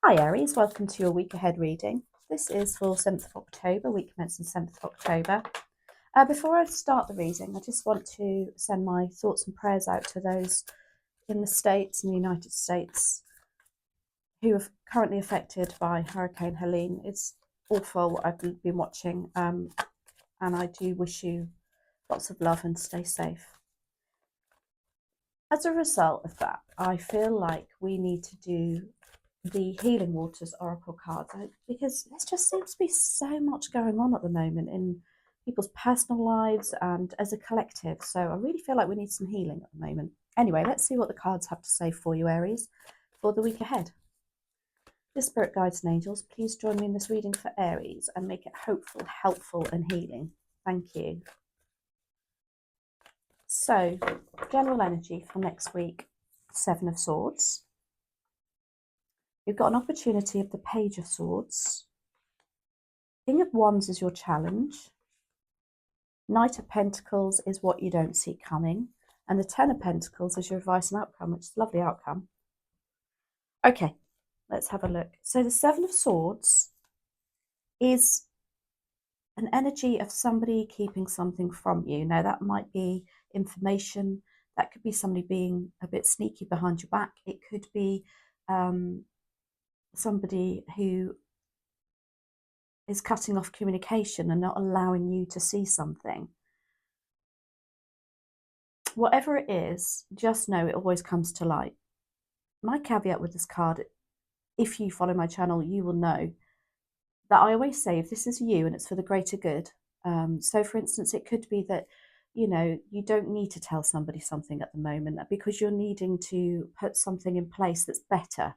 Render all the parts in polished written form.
Hi Aries, welcome to your week ahead reading. This is for 7th of October, week commencing 7th of October. Before I start the reading, I just want to send my thoughts and prayers out to those in the States, in the United States, who are currently affected by Hurricane Helene. It's awful what I've been watching, and I do wish you lots of love and stay safe. As a result of that, I feel like we need to do the Healing Waters Oracle cards because there just seems to be so much going on at the moment in people's personal lives and as a collective. So I really feel like we need some healing at the moment. Anyway, let's see what the cards have to say for you, Aries, for the week ahead. Dear Spirit Guides and Angels, please join me in this reading for Aries and make it hopeful, helpful and healing. Thank you. So, general energy for next week, 7 of Swords. You've got an opportunity of the Page of Swords. King of Wands is your challenge. Knight of Pentacles is what you don't see coming. And the Ten of Pentacles is your advice and outcome, which is a lovely outcome. Okay, let's have a look. So the Seven of Swords is an energy of somebody keeping something from you. Now, that might be information. That could be somebody being a bit sneaky behind your back. It could be somebody who is cutting off communication and not allowing you to see something. Whatever it is, just know it always comes to light. My caveat with this card, if you follow my channel, you will know that I always say if this is you and it's for the greater good. So for instance, it could be that, you know, you don't need to tell somebody something at the moment because you're needing to put something in place that's better,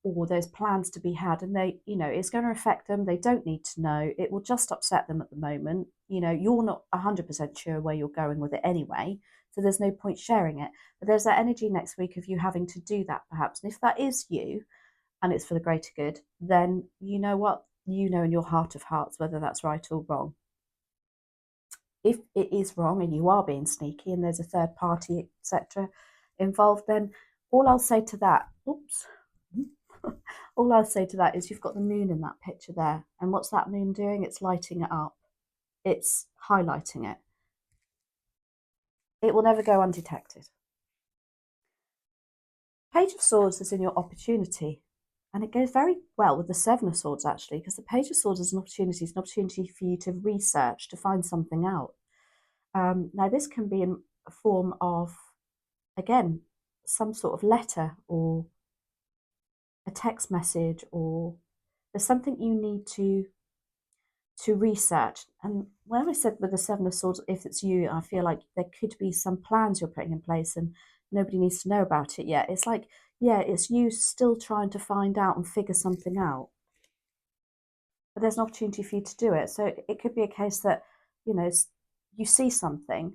or there's plans to be had and they, you know, it's going to affect them. They don't need to know. It will just upset them at the moment. You know, you're not 100% sure where you're going with it anyway, so there's no point sharing it. But there's that energy next week of you having to do that perhaps. And if that is you and it's for the greater good, then you know what? You know in your heart of hearts whether that's right or wrong. If it is wrong and you are being sneaky and there's a third party, etc., involved, then all I'll say to that, all I'll say to that is you've got the moon in that picture there. And what's that moon doing? It's lighting it up. It's highlighting it. It will never go undetected. Page of Swords is in your opportunity. And it goes very well with the Seven of Swords, actually, because the Page of Swords is an opportunity. It's an opportunity for you to research, to find something out. Now, this can be in a form of, again, some sort of letter or a text message, or there's something you need to research. And when I said with the Seven of Swords, if it's you, I feel like there could be some plans you're putting in place and nobody needs to know about it yet. It's like, yeah, it's you still trying to find out and figure something out. But there's an opportunity for you to do it. So it could be a case that, you know, you see something.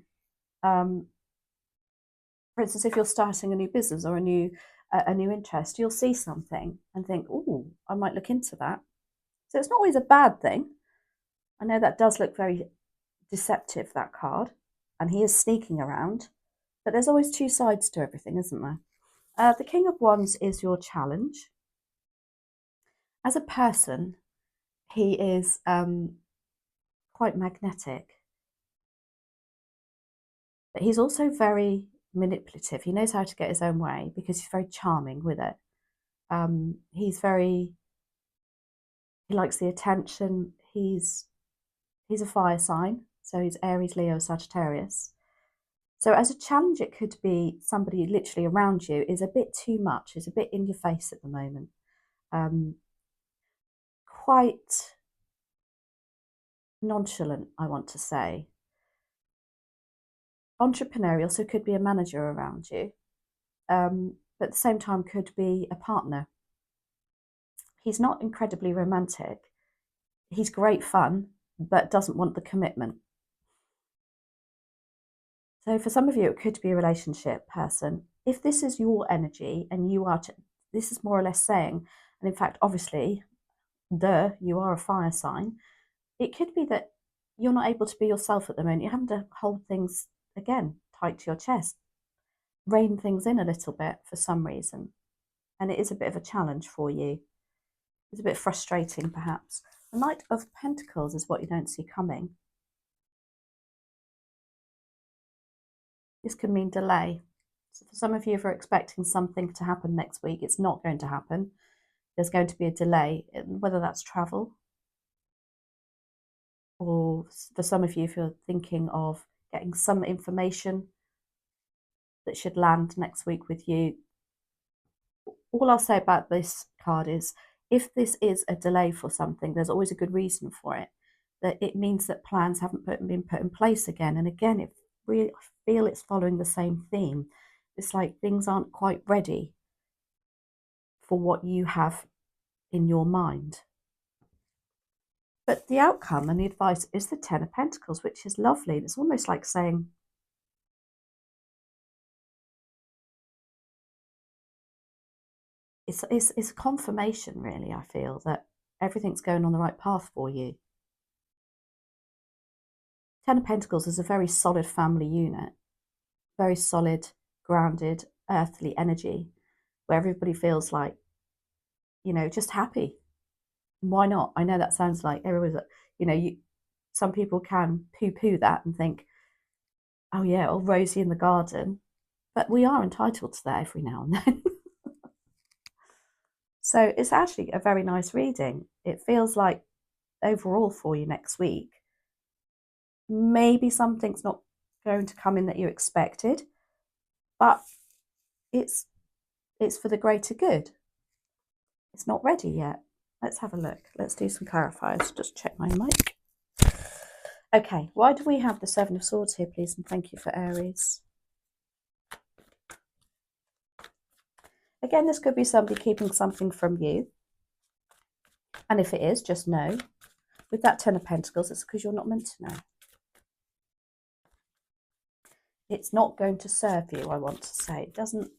For instance, if you're starting a new business or a new interest, you'll see something and think, oh, I might look into that. So it's not always a bad thing. I know that does look very deceptive, that card, and he is sneaking around, but there's always two sides to everything, isn't there? The King of Wands is your challenge. As a person, he is quite magnetic, but he's also very manipulative. He knows how to get his own way because he's very charming with it. He likes the attention. He's a fire sign, so he's Aries, Leo, Sagittarius. So as a challenge, it could be somebody literally around you is a bit too much, is a bit in your face at the moment. Quite nonchalant, I want to say. Entrepreneurial, so could be a manager around you, but at the same time could be a partner. He's not incredibly romantic. He's great fun, but doesn't want the commitment. So for some of you, it could be a relationship person. If this is your energy and you are, this is more or less saying, and in fact, obviously, you are a fire sign. It could be that you're not able to be yourself at the moment. You're having to hold things, again, tight to your chest, rein things in a little bit for some reason. And it is a bit of a challenge for you. It's a bit frustrating, perhaps. The Knight of Pentacles is what you don't see coming. This can mean delay. So for some of you, if you're expecting something to happen next week, it's not going to happen. There's going to be a delay, whether that's travel, or for some of you, if you're thinking of getting some information that should land next week with you. All I'll say about this card is, if this is a delay for something, there's always a good reason for it. That it means that plans haven't been put in place again. And again, I feel it's following the same theme. It's like things aren't quite ready for what you have in your mind. But the outcome and the advice is the Ten of Pentacles, which is lovely. It's almost like saying, it's a confirmation, really, I feel, that everything's going on the right path for you. Ten of Pentacles is a very solid family unit, very solid, grounded, earthly energy, where everybody feels like, you know, just happy. Why not? I know that sounds like everyone's, you know, some people can poo-poo that and think, oh yeah, all rosy in the garden, but we are entitled to that every now and then. So it's actually a very nice reading. It feels like overall for you next week, maybe something's not going to come in that you expected, but it's for the greater good. It's not ready yet. Let's have a look. Let's do some clarifiers. Just check my mic. Okay, why do we have the Seven of Swords here, please? And thank you for Aries. Again, this could be somebody keeping something from you. And if it is, just know, with that Ten of Pentacles, it's because you're not meant to know. It's not going to serve you, I want to say. It doesn't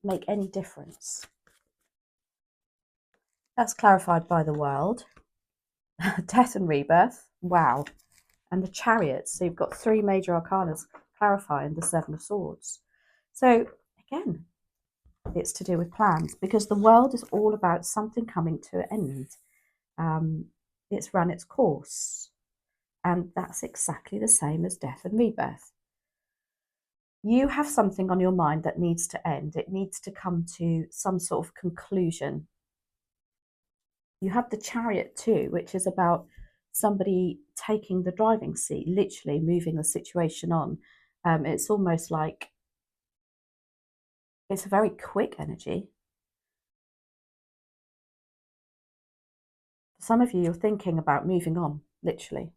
make any difference. That's clarified by the World. Death and Rebirth. Wow. And the Chariot. So you've got three major arcana clarifying the Seven of Swords. So again, it's to do with plans, because the World is all about something coming to an end. It's run its course. And that's exactly the same as death and rebirth. You have something on your mind that needs to end. It needs to come to some sort of conclusion. You have the Chariot too, which is about somebody taking the driving seat, literally moving the situation on. It's almost like it's a very quick energy. For some of you, you're thinking about moving on, literally,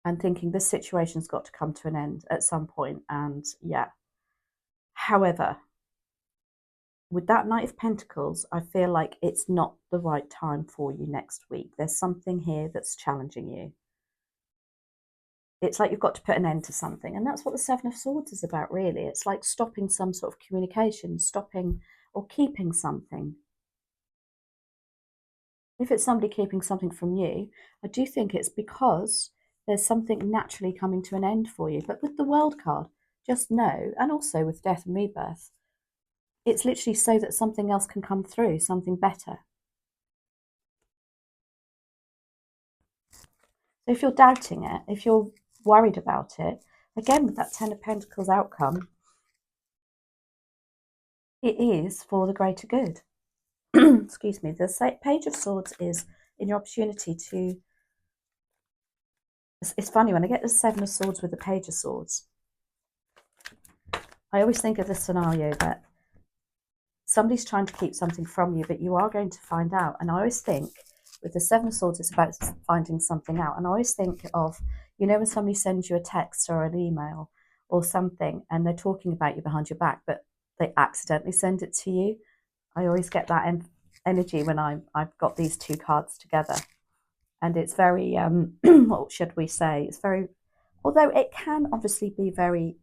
and thinking this situation's got to come to an end at some point. And yeah, however, with that Knight of Pentacles, I feel like it's not the right time for you next week. There's something here that's challenging you. It's like you've got to put an end to something. And that's what the Seven of Swords is about, really. It's like stopping some sort of communication, stopping or keeping something. If it's somebody keeping something from you, I do think it's because there's something naturally coming to an end for you. But with the World card, just know, and also with Death and Rebirth, it's literally so that something else can come through, something better. So if you're doubting it, if you're worried about it, again, with that Ten of Pentacles outcome, it is for the greater good. Excuse me. The Page of Swords is in your opportunity to... It's funny, when I get the Seven of Swords with the Page of Swords, I always think of this scenario that somebody's trying to keep something from you, but you are going to find out. And I always think with the Seven of Swords, it's about finding something out. And I always think of, you know, when somebody sends you a text or an email or something, and they're talking about you behind your back, but they accidentally send it to you. I always get that energy when I've got these two cards together. And it's very, what should we say? It's very, although it can obviously be very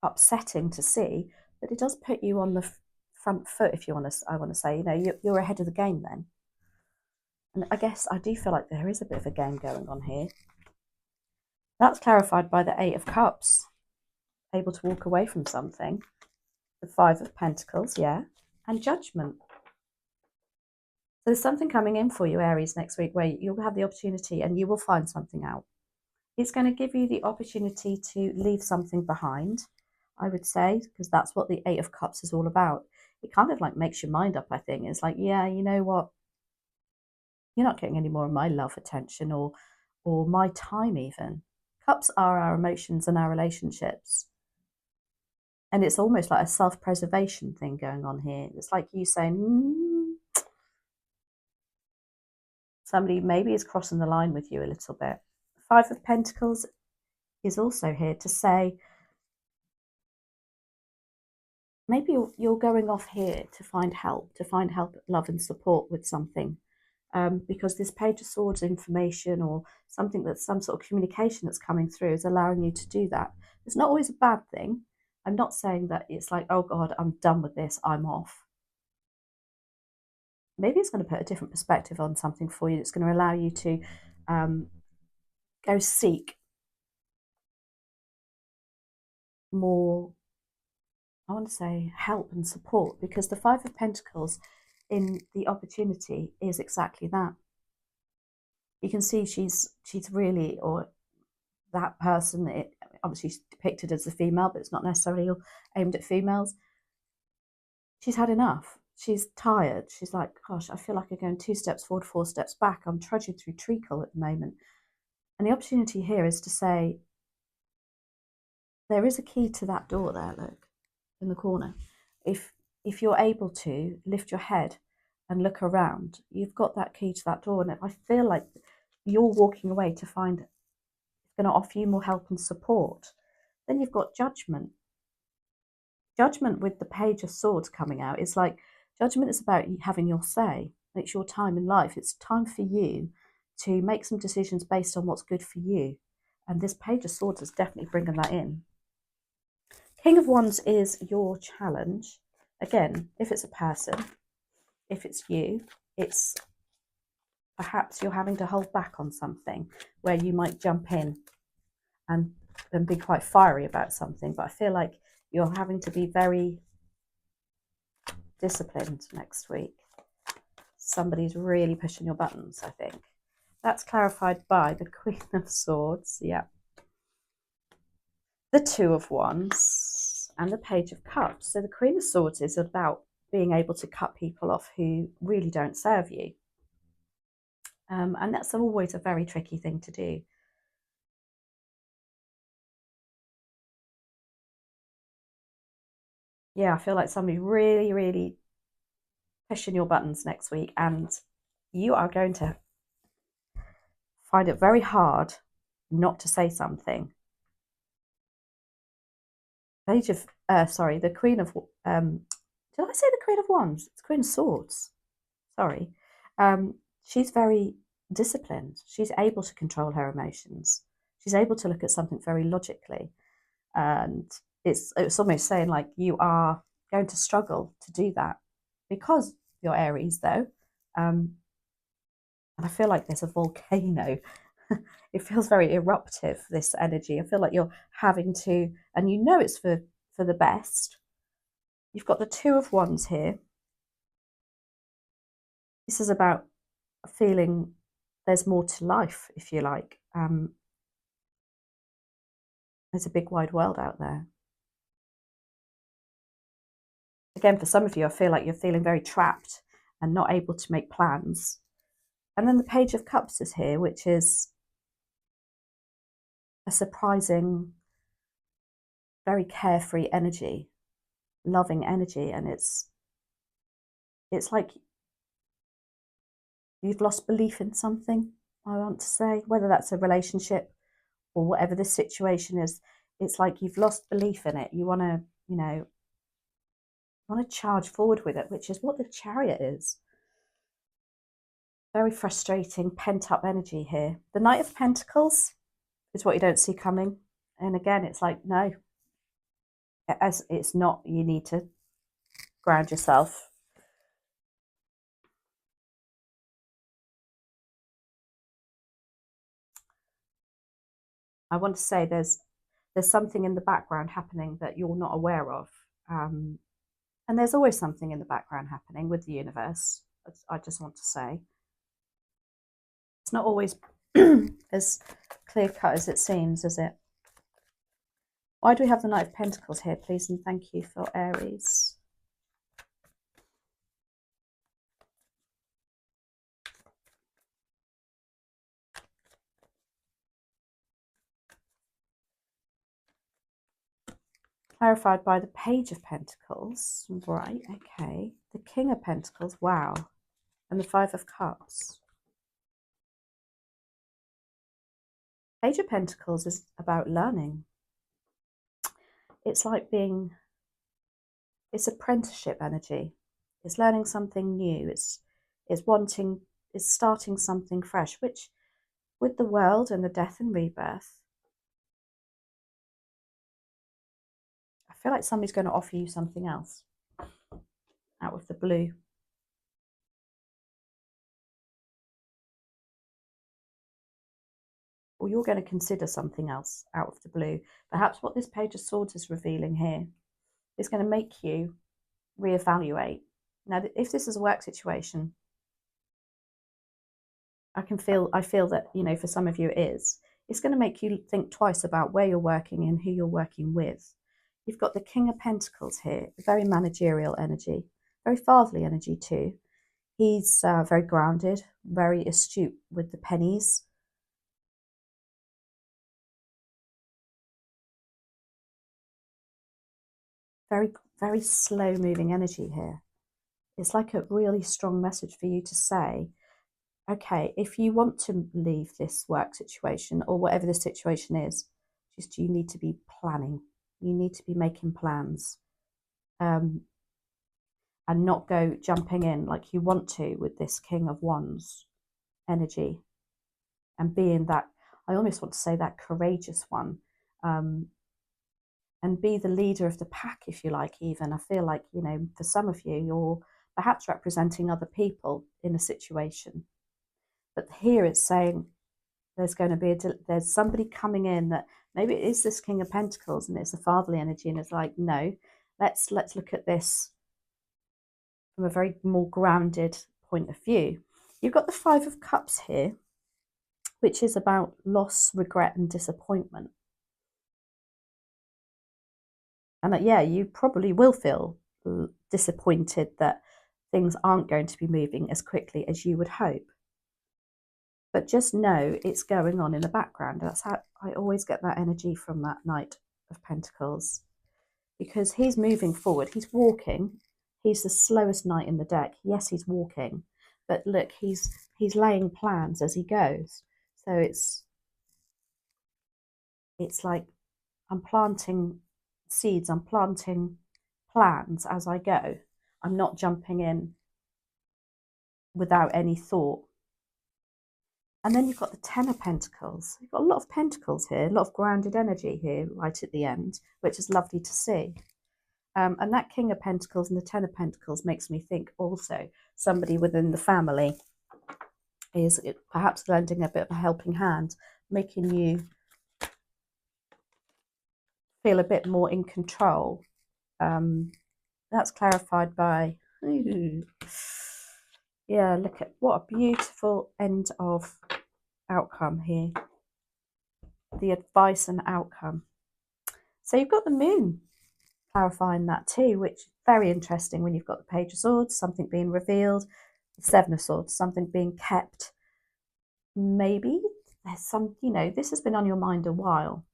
upsetting to see, but it does put you on the front foot, if you want to, I want to say, you know, you're ahead of the game then. And I guess I do feel like there is a bit of a game going on here. That's clarified by the Eight of Cups. Able to walk away from something. The Five of Pentacles, yeah. And Judgment. So there's something coming in for you, Aries, next week where you'll have the opportunity and you will find something out. It's going to give you the opportunity to leave something behind, I would say, because that's what the Eight of Cups is all about. It kind of like makes your mind up, I think. It's like, yeah, you know what? You're not getting any more of my love, attention, or my time even. Cups are our emotions and our relationships. And it's almost like a self-preservation thing going on here. It's like you saying, somebody maybe is crossing the line with you a little bit. Five of Pentacles is also here to say, maybe you're going off here to find help, love and support with something. Because this Page of Swords information or something that's some sort of communication that's coming through is allowing you to do that. It's not always a bad thing. I'm not saying that it's like, oh God, I'm done with this, I'm off. Maybe it's going to put a different perspective on something for you. It's going to allow you to go seek more, I want to say, help and support, because the Five of Pentacles in the opportunity is exactly that. You can see she's really, or that person, it obviously she's depicted as a female, but it's not necessarily aimed at females. She's had enough. She's tired. She's like, gosh, I feel like I'm going 2 steps forward, 4 steps back. I'm trudging through treacle at the moment. And the opportunity here is to say, there is a key to that door there, look, in the corner. If you're able to lift your head and look around, you've got that key to that door. And I feel like you're walking away to find it's going to offer you more help and support. Then you've got Judgment. Judgment with the Page of Swords coming out is like, Judgment is about you having your say. It's your time in life. It's time for you to make some decisions based on what's good for you. And this Page of Swords is definitely bringing that in. King of Wands is your challenge. Again, if it's a person, if it's you, it's perhaps you're having to hold back on something where you might jump in and be quite fiery about something. But I feel like you're having to be very disciplined next week. Somebody's really pushing your buttons, I think. That's clarified by the Queen of Swords, yeah. The Two of Wands and the Page of Cups. So the Queen of Swords is about being able to cut people off who really don't serve you. And that's always a very tricky thing to do. Yeah, I feel like somebody really, really pushing your buttons next week, and you are going to find it very hard not to say something. Page of, sorry, the Queen of, did I say the Queen of Wands? It's Queen of Swords. Sorry. She's very disciplined. She's able to control her emotions. She's able to look at something very logically. And it's almost saying like you are going to struggle to do that because you're Aries, though. And I feel like there's a volcano. It feels very eruptive, this energy. I feel like you're having to, and you know it's for the best. You've got the Two of Wands here. This is about feeling there's more to life, if you like. There's a big wide world out there. Again, for some of you, I feel like you're feeling very trapped and not able to make plans. And then the Page of Cups is here, which is a surprising, very carefree energy, loving energy. And it's like you've lost belief in something, I want to say, whether that's a relationship or whatever the situation is. It's like you've lost belief in it. You want to, want to charge forward with it, which is what the Chariot is. Very frustrating, pent-up energy here. The Knight of Pentacles is what you don't see coming. And again, it's like, no, as it's not, you need to ground yourself. I want to say there's something in the background happening that you're not aware of. And there's always something in the background happening with the universe. I just want to say. It's not always as clear-cut as it seems, is it? Why do we have the Knight of Pentacles here, please, and thank you for Aries. Clarified by the Page of Pentacles. Right, okay. The King of Pentacles, wow. And the Five of Cups. Page of Pentacles is about learning. It's like it's apprenticeship energy. It's learning something new. It's starting something fresh, which with the world and the death and rebirth, I feel like somebody's going to offer you something else out of the blue. Or you're going to consider something else out of the blue. Perhaps what this Page of Swords is revealing here is going to make you reevaluate. Now, if this is a work situation, I feel that, you know, for some of you it is. It's going to make you think twice about where you're working and who you're working with. You've got the King of Pentacles here, very managerial energy, very fatherly energy too. He's very grounded, very astute with the pennies. Very, very slow moving energy here. It's like a really strong message for you to say, okay, if you want to leave this work situation or whatever the situation is, just you need to be planning. You need to be making plans and not go jumping in like you want to with this King of Wands energy and being that, I almost want to say that courageous one, and be the leader of the pack, if you like, even. I feel like, you know, for some of you, you're perhaps representing other people in a situation. But here it's saying there's going to be there's somebody coming in that maybe it is this King of Pentacles and it's a fatherly energy, and it's like, no, let's look at this from a very more grounded point of view. You've got the Five of Cups here, which is about loss, regret, and disappointment. And that, yeah, you probably will feel disappointed that things aren't going to be moving as quickly as you would hope. But just know it's going on in the background. That's how I always get that energy from that Knight of Pentacles, because he's moving forward. He's walking. He's the slowest knight in the deck. Yes, he's walking, but look, he's laying plans as he goes. So it's like I'm planting seeds. I'm planting plans as I go. I'm not jumping in without any thought. And then you've got the Ten of Pentacles. You've got a lot of pentacles here, a lot of grounded energy here right at the end, which is lovely to see. And that King of Pentacles and the Ten of Pentacles makes me think also somebody within the family is perhaps lending a bit of a helping hand, making you feel a bit more in control. That's clarified by, yeah, look at what a beautiful end of outcome here. The advice and outcome. So you've got the Moon clarifying that too, which is very interesting when you've got the Page of Swords, something being revealed, the Seven of Swords, something being kept. Maybe there's some, you know, this has been on your mind a while.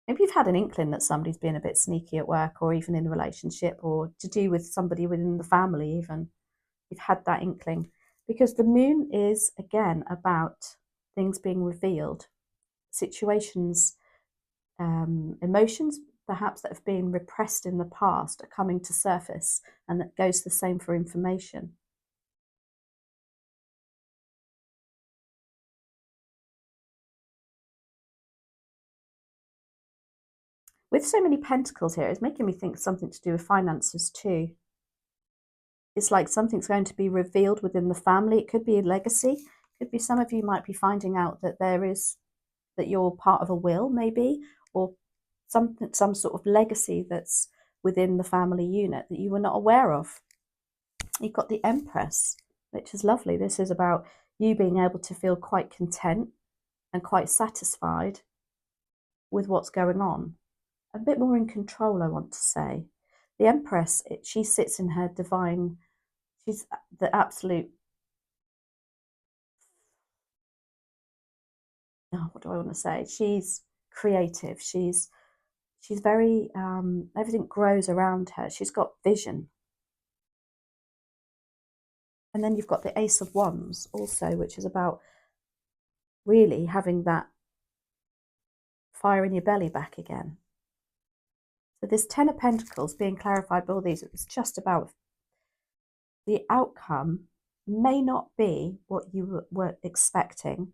Maybe you've had an inkling that somebody's been a bit sneaky at work or even in a relationship or to do with somebody within the family even. You've had that inkling because the Moon is, again, about things being revealed, situations, emotions perhaps that have been repressed in the past are coming to surface, and that goes the same for information. With so many pentacles here, it's making me think something to do with finances too. It's like something's going to be revealed within the family. It could be a legacy. It could be some of you might be finding out that that you're part of a will maybe, or some sort of legacy that's within the family unit that you were not aware of. You've got the Empress, which is lovely. This is about you being able to feel quite content and quite satisfied with what's going on. A bit more in control, I want to say. The Empress, she sits in her divine, she's the absolute, oh, what do I want to say? She's creative. She's very, everything grows around her. She's got vision. And then you've got the Ace of Wands also, which is about really having that fire in your belly back again. So this Ten of Pentacles being clarified by all these, it's just about the outcome may not be what you were expecting.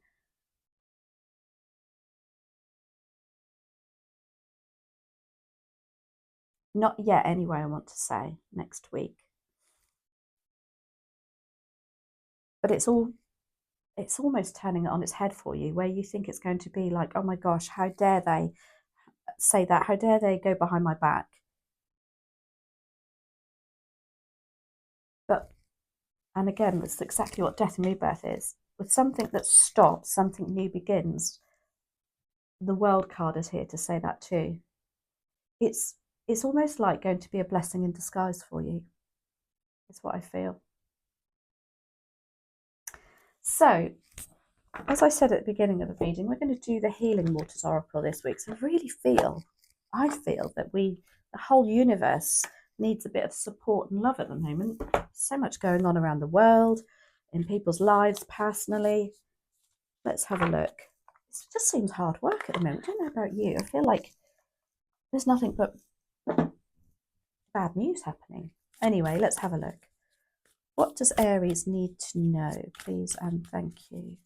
Not yet anyway, I want to say, next week. But it's almost turning it on its head for you, where you think it's going to be like, oh my gosh, how dare they say that? How dare they go behind my back? But, and again, that's exactly what death and rebirth is. With something that stops, something new begins. The World card is here to say that too. It's almost like going to be a blessing in disguise for you. It's what I feel. So, as I said at the beginning of the reading, we're going to do the Healing Waters Oracle this week. So I feel that the whole universe needs a bit of support and love at the moment. So much going on around the world, in people's lives, personally. Let's have a look. It just seems hard work at the moment. I don't know about you. I feel like there's nothing but bad news happening. Anyway, let's have a look. What does Aries need to know, please and thank you?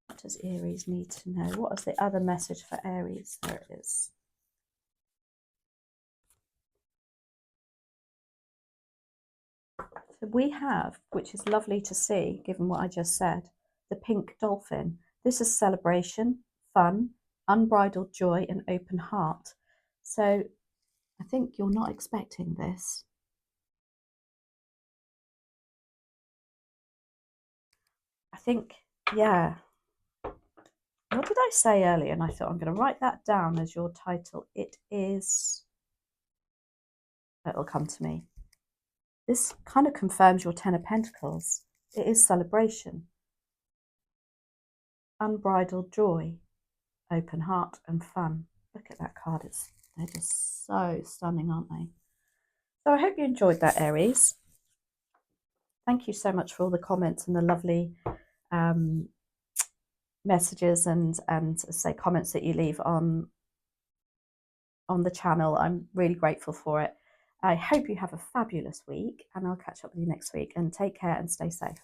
What does Aries need to know? What is the other message for Aries? There it is. So we have, which is lovely to see, given what I just said, the pink dolphin. This is celebration, fun, unbridled joy, and open heart. So I think you're not expecting this. I think, yeah. What did I say earlier? And I thought I'm going to write that down as your title. It is, it'll come to me. This kind of confirms your Ten of Pentacles. It is celebration, unbridled joy, open heart, and fun. Look at that card. They're just so stunning, aren't they? So I hope you enjoyed that, Aries. Thank you so much for all the comments and the lovely messages and say comments that you leave on the channel. I'm really grateful for it. I hope you have a fabulous week, and I'll catch up with you next week, and take care and stay safe.